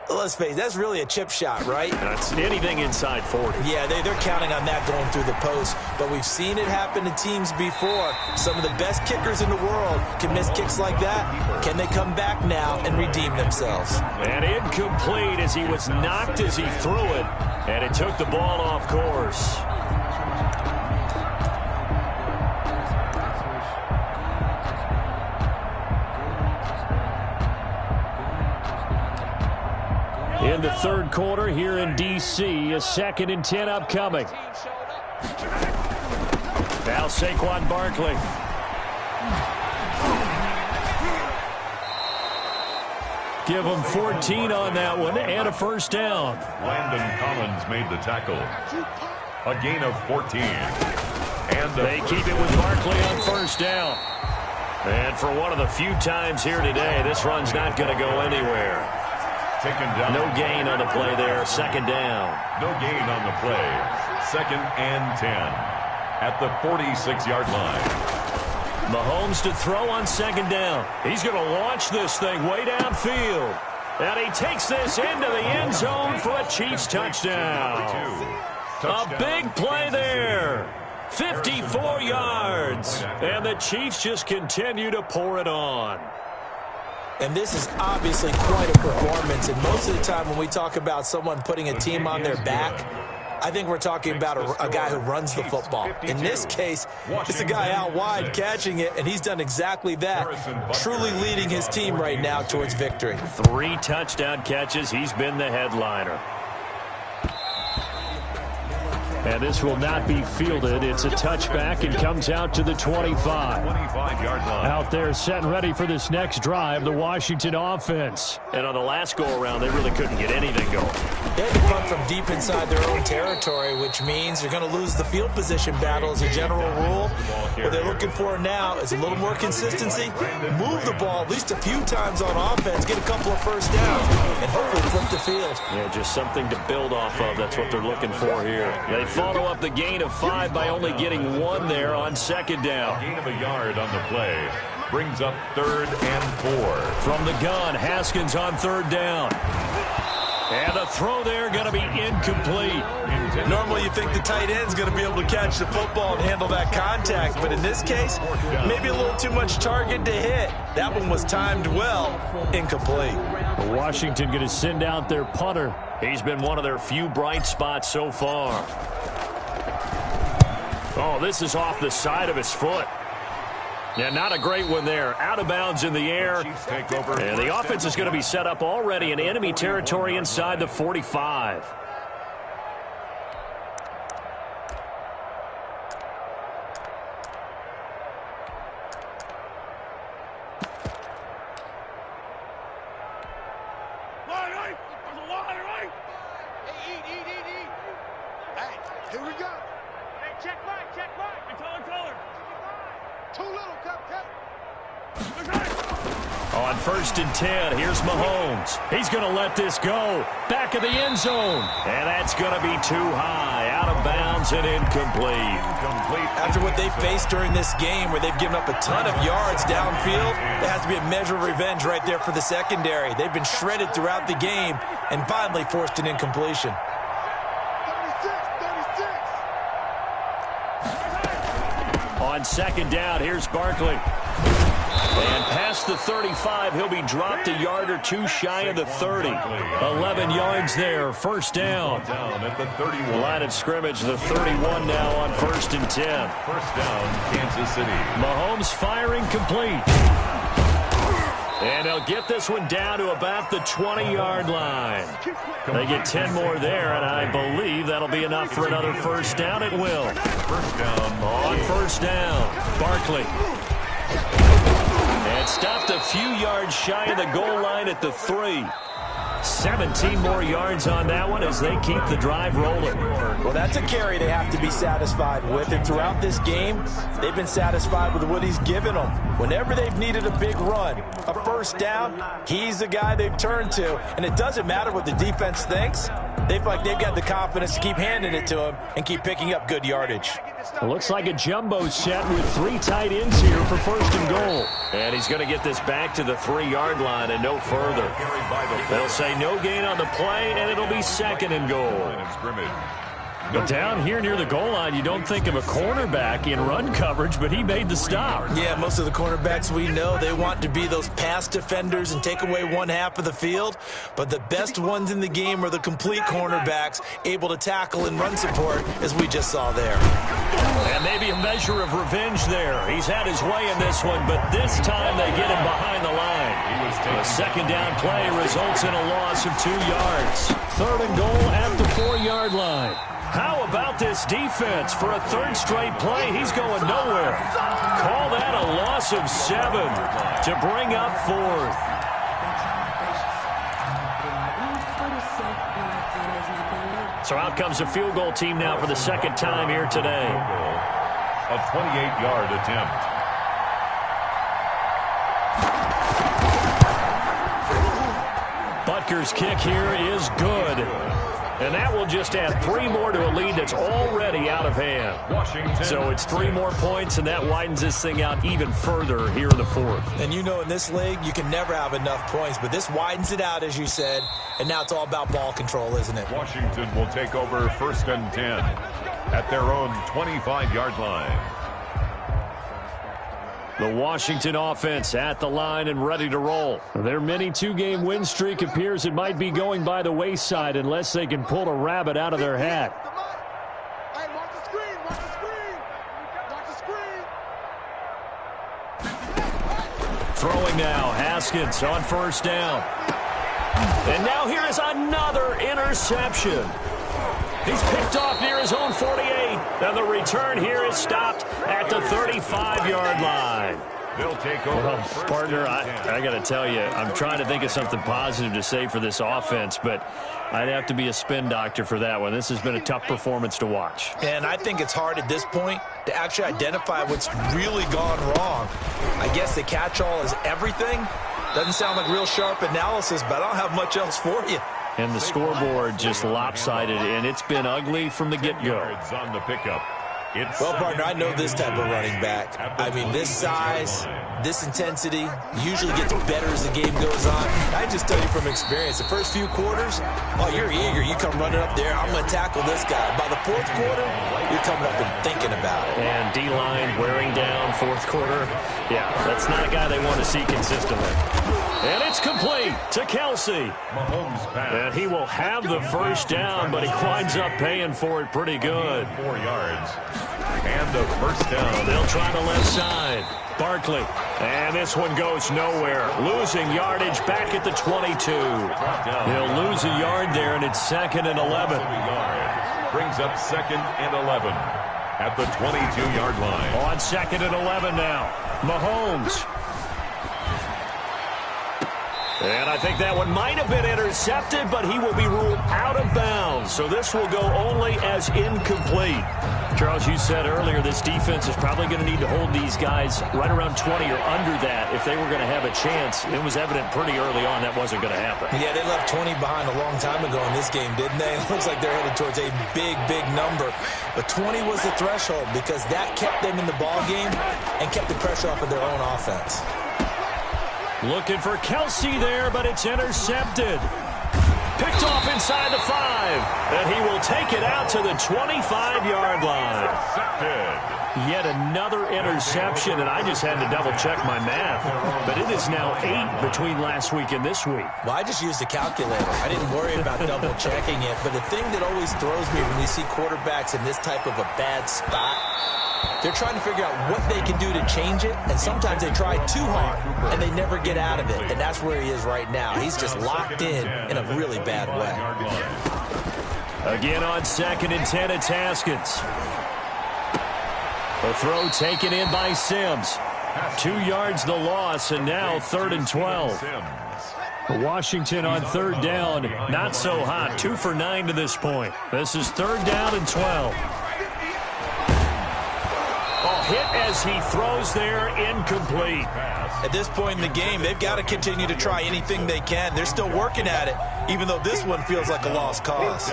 let's face it, that's really a chip shot, right? That's anything inside 40. Yeah, they're counting on that going through the post. But we've seen it happen to teams before. Some of the best kickers in the world can miss kicks like that. Can they come back now and redeem themselves? And incomplete as he was knocked as he threw it. And it took the ball off course. In the 3rd quarter here in D.C., a 2nd and 10 upcoming. Now Saquon Barkley. Give him 14 on that one and a first down. Landon Collins made the tackle. A gain of 14. They keep it with Barkley on first down. And for one of the few times here today, this run's not going to go anywhere. Taken down. No gain on the play there. Second down. No gain on the play. 2nd and 10 at the 46-yard line. Mahomes to throw on second down. He's going to launch this thing way downfield. And he takes this into the end zone for a Chiefs touchdown. A big play there. 54 yards. And the Chiefs just continue to pour it on. And this is obviously quite a performance. And most of the time when we talk about someone putting a team on their back, I think we're talking about a guy who runs the football. In this case, it's a guy out wide catching it, and he's done exactly that, truly leading his team right now towards victory. 3 touchdown catches. He's been the headliner. And this will not be fielded. It's a touchback and comes out to the 25. 25-yard line. Out there set and ready for this next drive, the Washington offense. And on the last go-around, they really couldn't get anything going. They had to punt from deep inside their own territory, which means they're going to lose the field position battle as a general rule. What they're looking for now is a little more consistency, move the ball at least a few times on offense, get a couple of first downs, and hopefully flip the field. Yeah, just something to build off of. That's what they're looking for here. They follow up the gain of 5 by only getting 1 there on second down. Gain of a yard on the play. Brings up 3rd and 4. From the gun, Haskins on 3rd down. And the throw there going to be incomplete. Normally you think the tight end's going to be able to catch the football and handle that contact, but in this case, maybe a little too much target to hit. That one was timed well, incomplete. Washington going to send out their punter. He's been one of their few bright spots so far. Oh, this is off the side of his foot. Yeah, not a great one there. Out of bounds in the air. And the offense is going to be set up already in enemy territory inside the 45. Hey, here we go. Hey, check right. And taller. Too little, Cupcake. On 1st and 10, here's Mahomes. He's going to let this go. Back of the end zone. And that's going to be too high. Out of bounds and incomplete. After what they faced during this game where they've given up a ton of yards downfield, there has to be a measure of revenge right there for the secondary. They've been shredded throughout the game and finally forced an incompletion. 36. On second down, here's Barkley. And past the 35, he'll be dropped a yard or 2 shy of the 30. 11 yards there, first down. Down at the 31. Line of scrimmage, the 31 now on 1st and 10. First down, Kansas City. Mahomes firing complete. And he'll get this one down to about the 20-yard line. They get 10 more there, and I believe that'll be enough for another first down. It will. First down. On first down, Barkley. And stopped a few yards shy of the goal line at the 3. 17 more yards on that one as they keep the drive rolling. Well, that's a carry they have to be satisfied with. And throughout this game, they've been satisfied with what he's given them. Whenever they've needed a big run, a first down, he's the guy they've turned to. And it doesn't matter what the defense thinks. They feel like they've got the confidence to keep handing it to him and keep picking up good yardage. It looks like a jumbo set with 3 tight ends here for first and goal. And he's going to get this back to the 3-yard line and no further. They'll say no gain on the play, and it'll be second and goal. But down here near the goal line, you don't think of a cornerback in run coverage, but he made the stop. Yeah, most of the cornerbacks we know, they want to be those pass defenders and take away one half of the field. But the best ones in the game are the complete cornerbacks, able to tackle and run support, as we just saw there. And maybe a measure of revenge there. He's had his way in this one, but this time they get him behind the line. The second down play results in a loss of 2 yards. Third and goal at the 4-yard line. How about this defense? For a 3rd straight play, he's going nowhere. Call that a loss of 7 to bring up 4th. So out comes the field goal team now for the second time here today. A 28-yard attempt. Butker's kick here is good. And that will just add 3 more to a lead that's already out of hand. Washington. So it's 3 more points, and that widens this thing out even further here in the 4th. And you know in this league, you can never have enough points, but this widens it out, as you said, and now it's all about ball control, isn't it? Washington will take over 1st and 10 at their own 25-yard line. The Washington offense at the line and ready to roll. Their mini 2-game win streak appears it might be going by the wayside unless they can pull a rabbit out of their hat. Hey, watch the screen, watch the screen. Watch the screen. Throwing now, Haskins on 1st down. And now here is another interception. He's picked off near his own 48, and the return here is stopped at the 35-yard line. They'll take over. Well, partner, I got to tell you, I'm trying to think of something positive to say for this offense, but I'd have to be a spin doctor for that one. This has been a tough performance to watch. And I think it's hard at this point to actually identify what's really gone wrong. I guess the catch-all is everything. Doesn't sound like real sharp analysis, but I don't have much else for you. And the scoreboard just lopsided, and it's been ugly from the get-go. On the pickup. Well, partner, I know this type of running back. I mean, this size, this intensity usually gets better as the game goes on. I just tell you from experience, the first few quarters, oh, you're eager. You come running up there, I'm going to tackle this guy. By the 4th quarter, you're coming up and thinking about it. And D-line wearing down 4th quarter. Yeah, that's not a guy they want to see consistently. And it's complete to Kelsey. Mahomes pass. And he will have the 1st down, but he winds up paying for it pretty good. 4 yards. And the 1st down. They'll try the left side. Barkley. And this one goes nowhere. Losing yardage back at the 22. He'll lose a yard there, and it's 2nd and 11. Brings up 2nd and 11 at the 22-yard line. On 2nd and 11 now. Mahomes. And I think that one might have been intercepted, but he will be ruled out of bounds. So this will go only as incomplete. Charles, you said earlier this defense is probably going to need to hold these guys right around 20 or under that if they were going to have a chance. It was evident pretty early on that wasn't going to happen. Yeah, they left 20 behind a long time ago in this game, didn't they? It looks like they're headed towards a big, big number. But 20 was the threshold because that kept them in the ball game and kept the pressure off of their own offense. Looking for Kelsey there, but it's intercepted. Picked off inside the 5, and he will take it out to the 25-yard line. Yet another interception, and I just had to double-check my math. But it is now 8 between last week and this week. Well, I just used a calculator. I didn't worry about double-checking it. But the thing that always throws me when we see quarterbacks in this type of a bad spot, they're trying to figure out what they can do to change it, and sometimes they try too hard, and they never get out of it, and that's where he is right now. He's just locked in a really bad way. Again on 2nd and 10, it's Haskins. The throw taken in by Sims. 2 yards the loss, and now 3rd and 12. Washington on 3rd down, not so hot, 2 for 9 to this point. This is 3rd down and 12. Hit as he throws there, incomplete. At this point in the game, they've got to continue to try anything they can. They're still working at it, even though this one feels like a lost cause.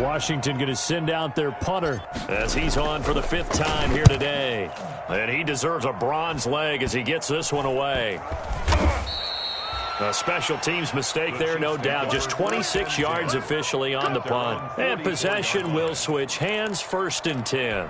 Washington going to send out their punter as he's on for the 5th time here today. And he deserves a bronze leg as he gets this one away. A special teams mistake there, no doubt. Just 26 yards officially on the punt. And possession will switch hands, 1st and 10.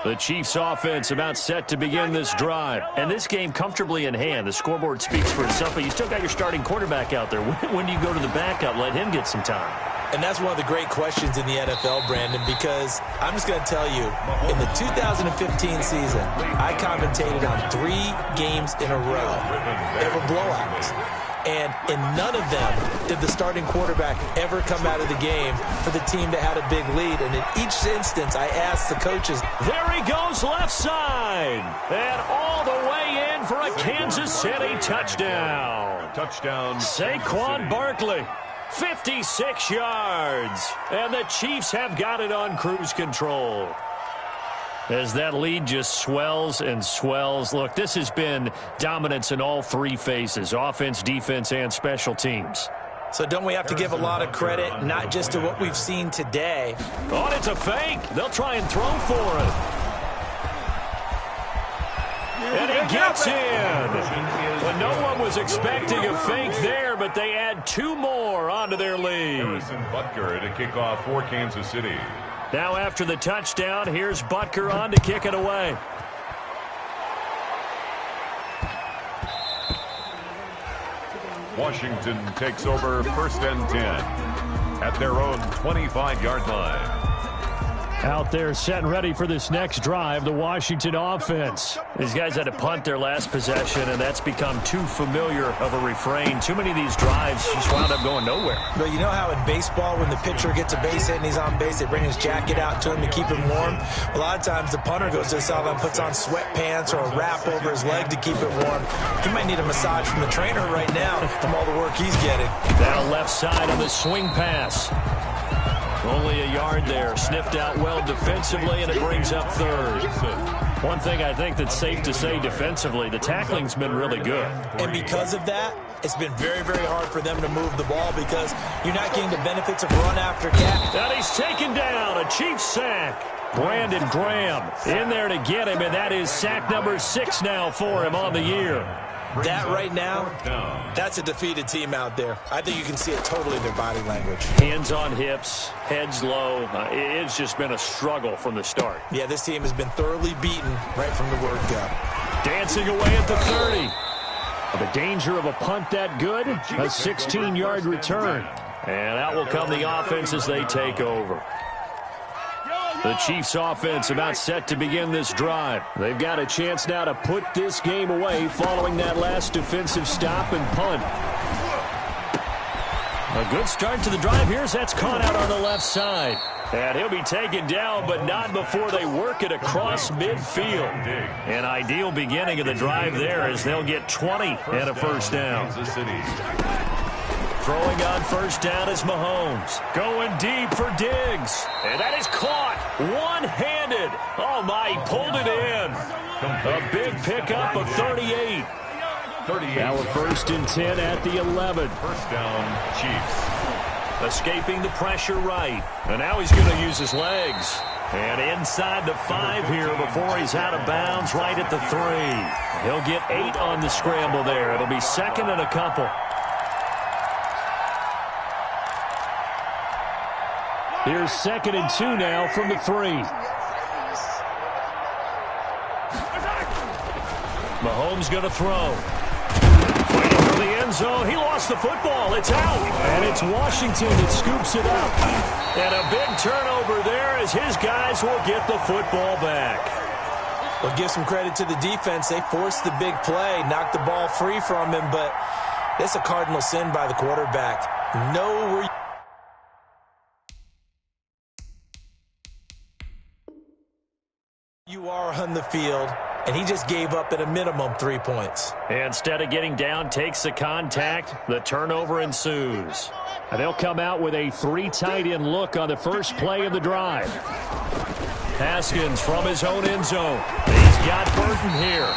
The Chiefs offense about set to begin this drive. And this game comfortably in hand. The scoreboard speaks for itself, but you still got your starting quarterback out there. When do you go to the backup? Let him get some time. And that's one of the great questions in the NFL, Brandon, because I'm just going to tell you, in the 2015 season, I commentated on 3 games in a row. They were blowouts. And in none of them did the starting quarterback ever come out of the game for the team that had a big lead. And in each instance, I asked the coaches. There he goes left side. And all the way in for a Kansas City touchdown. Touchdown. Saquon Barkley. 56 yards. And the Chiefs have got it on cruise control. as that lead just swells and swells. Look, this has been dominance in all three phases, offense, defense, and special teams. So don't we have to give a lot of credit, not just to what we've seen today. Oh, it's a fake. They'll try and throw for it. And he gets in. Well, no one was expecting a fake there, but they add two more onto their lead. Harrison Butker to kick off for Kansas City. Now after the touchdown, here's Butker on to kick it away. Washington takes over 1st and 10 at their own 25-yard line. Out there set and ready for this next drive, the Washington offense. These guys had to punt their last possession, and that's become too familiar of a refrain. Too many of these drives just wound up going nowhere. But you know how in baseball, when the pitcher gets a base hit and he's on base, they bring his jacket out to him to keep him warm? A lot of times the punter goes to the sideline, puts on sweatpants or a wrap over his leg to keep it warm. He might need a massage from the trainer right now from all the work he's getting. Down left side on the swing pass. Only a yard there. Sniffed out well defensively, and it brings up 3rd. One thing I think that's safe to say defensively, the tackling's been really good. And because of that, it's been very, very hard for them to move the ball because you're not getting the benefits of run after catch. And he's taken down. A Chiefs sack. Brandon Graham in there to get him, and that is sack number 6 now for him on the year. That right now, that's a defeated team out there. I think you can see it totally in their body language. Hands on hips, heads low. It's just been a struggle from the start. Yeah, this team has been thoroughly beaten right from the word go. Dancing away at the 30. The danger of a punt that good, a 16-yard return. And out will come the offense as they take over. The Chiefs offense about set to begin this drive. They've got a chance now to put this game away following that last defensive stop and punt. A good start to the drive here as that's caught out on the left side. And he'll be taken down, but not before they work it across midfield. An ideal beginning of the drive there as they'll get 20 and a first down. Throwing on first down is Mahomes. Going deep for Diggs. And that is caught one-handed. Oh, my, he pulled it in. A big pickup of 38. Now a 1st and 10 at the 11. First down, Chiefs. Escaping the pressure right. And now he's going to use his legs. And inside the 5 here before he's out of bounds right at the 3. He'll get 8 on the scramble there. It'll be 2nd and a couple. Here's 2nd and 2 now from the 3. Mahomes going to throw. Fighting for the end zone. He lost the football. It's out. And it's Washington that scoops it up. And a big turnover there as his guys will get the football back. Well, give some credit to the defense. They forced the big play, knocked the ball free from him, but that's a cardinal sin by the quarterback. Know where you are on the field, and he just gave up at a minimum 3 points. Instead of getting down, takes the contact. The turnover ensues. And they'll come out with a 3 tight end look on the first play of the drive. Haskins from his own end zone. He's got Burton here.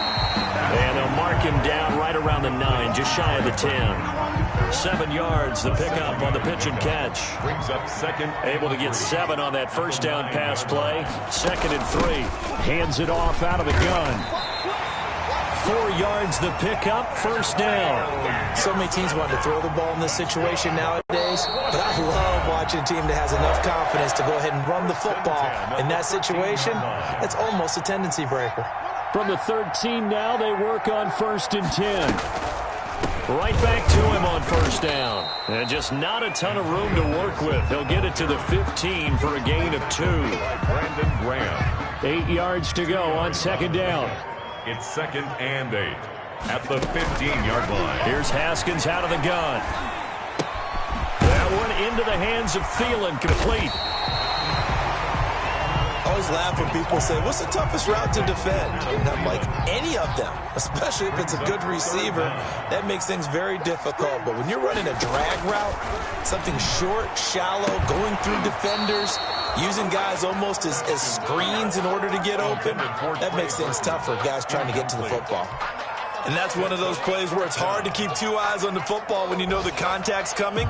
And they'll mark him down right around the 9, just shy of the 10. 7 yards, the pickup on the pitch and catch. Brings up 2nd. Able to get 7 on that first down pass play. 2nd and 3. Hands it off out of the gun. 4 yards, the pickup, first down. So many teams want to throw the ball in this situation nowadays, but I love watching a team that has enough confidence to go ahead and run the football. In that situation, that's almost a tendency breaker. From the 13 now, they work on 1st and 10. Right back to him on first down. And just not a ton of room to work with. He'll get it to the 15 for a gain of 2. Brandon Graham. 8 yards to go on 2nd down. It's 2nd and 8 at the 15-yard line. Here's Haskins out of the gun. That one into the hands of Thielen, complete. always laugh when people say, what's the toughest route to defend? And I'm like, any of them, especially if it's a good receiver. That makes things very difficult. But when you're running a drag route, something short, shallow, going through defenders, using guys almost as screens in order to get open, that makes things tough for guys trying to get to the football. And that's one of those plays where it's hard to keep two eyes on the football when you know the contact's coming,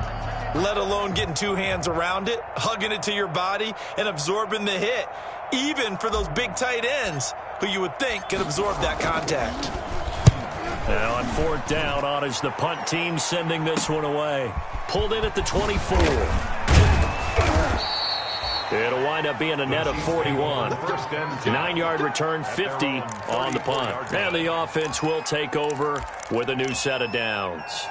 let alone getting two hands around it, hugging it to your body, and absorbing the hit, even for those big tight ends who you would think could absorb that contact. Now on 4th down, on is the punt team sending this one away. Pulled in at the 24. It'll wind up being a net of 41. 9-yard return, 50 on the punt. And the offense will take over with a new set of downs.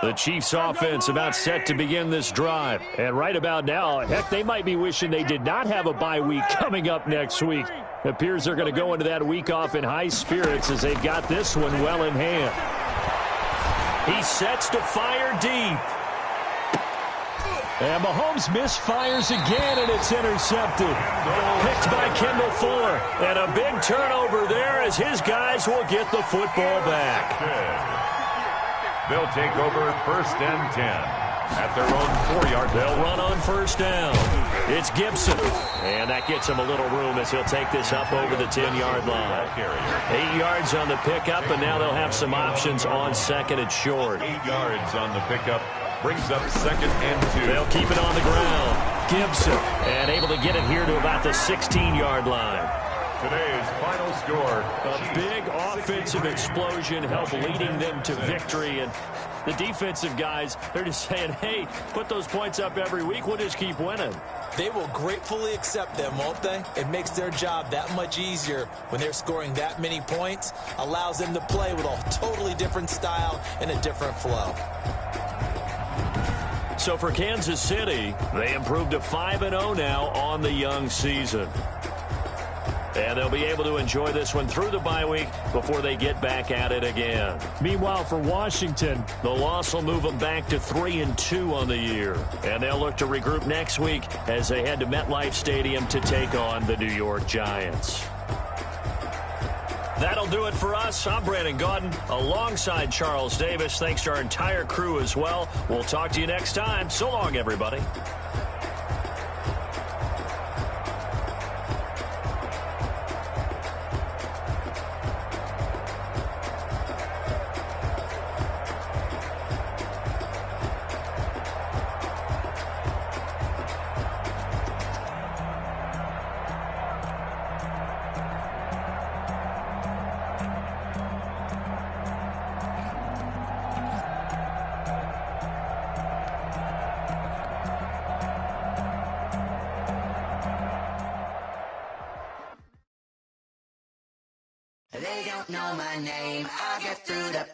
The Chiefs offense about set to begin this drive. And right about now, heck, they might be wishing they did not have a bye week coming up next week. It appears they're going to go into that week off in high spirits as they've got this one well in hand. He sets to fire deep. And Mahomes misfires again, and it's intercepted. Picked by Kendall Fuller. And a big turnover there as his guys will get the football back. They'll take over 1st and 10 at their own 4-yard line. They'll run on 1st down. It's Gibson. And that gets him a little room as he'll take this up over the 10-yard line. 8 yards on the pickup, and now they'll have some options on 2nd and short. 8 yards on the pickup brings up 2nd and 2. They'll keep it on the ground. Gibson, and able to get it here to about the 16-yard line. Today's final score. A big offensive explosion helped leading them to victory. And the defensive guys, they're just saying, hey, put those points up every week. We'll just keep winning. They will gratefully accept them, won't they? It makes their job that much easier when they're scoring that many points. Allows them to play with a totally different style and a different flow. So for Kansas City, they improved to 5-0 now on the young season. And they'll be able to enjoy this one through the bye week before they get back at it again. Meanwhile, for Washington, the loss will move them back to 3-2 on the year. And they'll look to regroup next week as they head to MetLife Stadium to take on the New York Giants. That'll do it for us. I'm Brandon Gaudin alongside Charles Davis. Thanks to our entire crew as well. We'll talk to you next time. So long, everybody. They don't know my name. I'll get through the